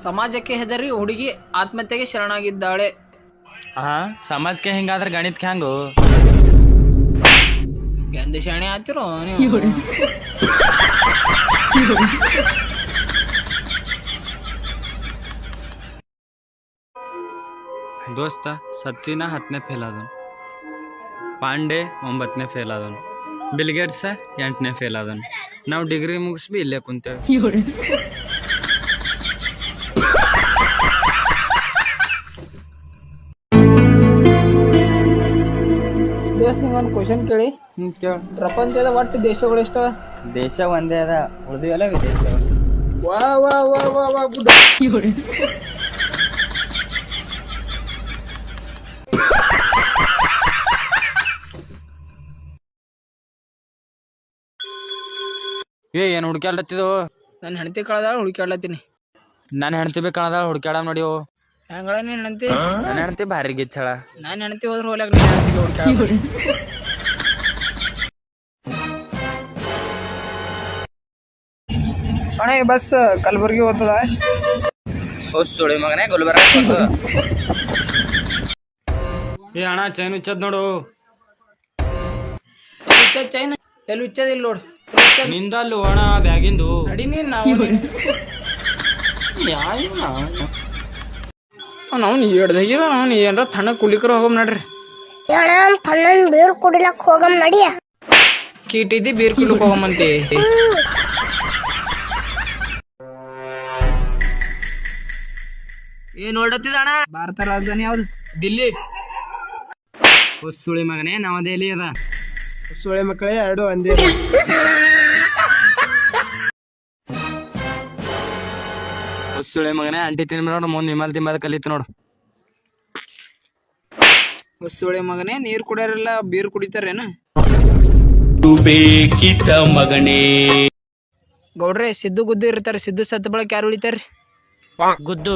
ಸಮಾಜಕ್ಕೆ ಹೆದರಿ ಹುಡುಗಿ ಆತ್ಮಹತ್ಯೆಗೆ ಶರಣಾಗಿದ್ದಾಳೆ. ಸಮಾಜಕ್ಕೆ ಹಿಂಗಾದ್ರೆ ಗಣಿತಕ್ಕೆ ಹೆಂಗು? ಎಂದ ಶರಣೆ ಆತಿರೋ ನೀವು? ದೋಸ್ತ Sachin 10ನೇ fail ಆದನು, Pandey 9ನೇ fail ಆದನು, ಬಿಲ್ಗೇಟ್ಸ 8ನೇ fail ಆದನು. ನಾವು ಡಿಗ್ರಿ ಮುಗಿಸ್ಬಿ ಇಲ್ಲೇ ಕುಂತೇವೆ. ದೋಸ್ತ್ ನಿಂಗೊಂದು ಕ್ವಶನ್ ಕೇಳಿ. ಪ್ರಪಂಚದ ಒಟ್ಟು ದೇಶಗಳು ಎಷ್ಟ? ದೇಶ ಒಂದೇ ಅದ, ಉಳಿದಿವೆಲ್ಲ ವಿದೇಶ. ವಾ ವಾ ವಾ ವಾ ವಾ ಗುಡ್. ಏನು ಹುಡುಕ್ಯಾಡ್ಲತ್ತಿದ್ದು? ನನ್ನ ಹೆಂಡತಿ ಕಳೆದಾಳ, ಹುಡುಕಾಡ್ಲತ್ತೀನಿ. ನಾನು ಹೆಣ್ತಿ ಬೇಕು ಕಣದ ಹುಡುಕ್ಯಾಡ ನೋಡಿ. ಹೆಂಗಳ ನೀನ್ ಹೆಂಡತಿ? ನನ್ನ ಹೆಣ್ತಿ ಭಾರಿ ಗಿಚ್ಚಳ. ನಾನು ಹೆಂಡತಿ ಹೋದ್ರೆ ಹೋಗ್ಲಾಕ ಹುಡುಕಾಡ. ಅಣ್ಣ ಈ ಬಸ್ ಕಲಬುರ್ಗಿ ಹೋಗ್ತದ? ಸುಳಿ ಮಗನೇ ಗುಲ್ಬರ್ಗ. ಅಣ್ಣ ಚೈನ್ ಹುಚ್ಚದ್ ನೋಡು. ಚೈನ್ ಎಲ್ಲಿ ಹುಚ್ಚದಿಲ್ಲ ನೋಡು. ನಿಂದಲ್ಲು ಅಣ್ಣ ಬ್ಯಾಗಿಂದು. ನಡಿ ನೀನ್ ನಾವು ನಾವು ಹೇಳ್ದಾಗಿದ ಅವ್ನು ಏನಾರ ತಣ್ಣ ಕುಲಿಕರ ಹೋಗಮ್ ನಡ್ರಿ. ತಣ್ಣನ್ ಬೀರ್ ಕುಡಿಲಕ್ ಹೋಗಮ್ ನಡಿಯ. ಕೀಟಿದ್ದಿ ಬೀರ್ ಕುಲಿಕ್ ಹೋಗಮಂತಿ. ಏನ್ ನೋಡತ್ತಿದ ಅಣ್ಣ? ಭಾರತ ರಾಜಧಾನಿ ಯಾವ್ದು? ದಿಲ್ಲಿ. ಸುಳಿ ಮಗನೇ ನವದೆಹಲಿ ಅದ. ಸುಳಿ ಮಕ್ಕಳೇ ಎರಡು ಒಂದೇ. ಸುಳಿ ಮಗನೇ ಅಂಟಿ ತಿನ್ಬ ನೋಡು, ಮುಂದೆ ನಿಮ್ಮಲ್ ತಿಂಬದ ಕಲಿತು ನೋಡು. ಹೊಸೊಳೆ ಮಗನೇ ನೀರ್ ಕುಡಿಯಾರೆಲ್ಲ ಬೀರ್ ಕುಡಿತಾರೇನ? ಬೇಕಿತ ಮಗನೇ. ಗೌಡ್ರೆ ಸಿದ್ದು ಗುದ್ದು ಇರ್ತಾರ, ಸಿದ್ದು ಸತ್ತ ಬಳಕ ಯಾರು ಉಳಿತಾರ್ರಿ? ಗುದ್ದು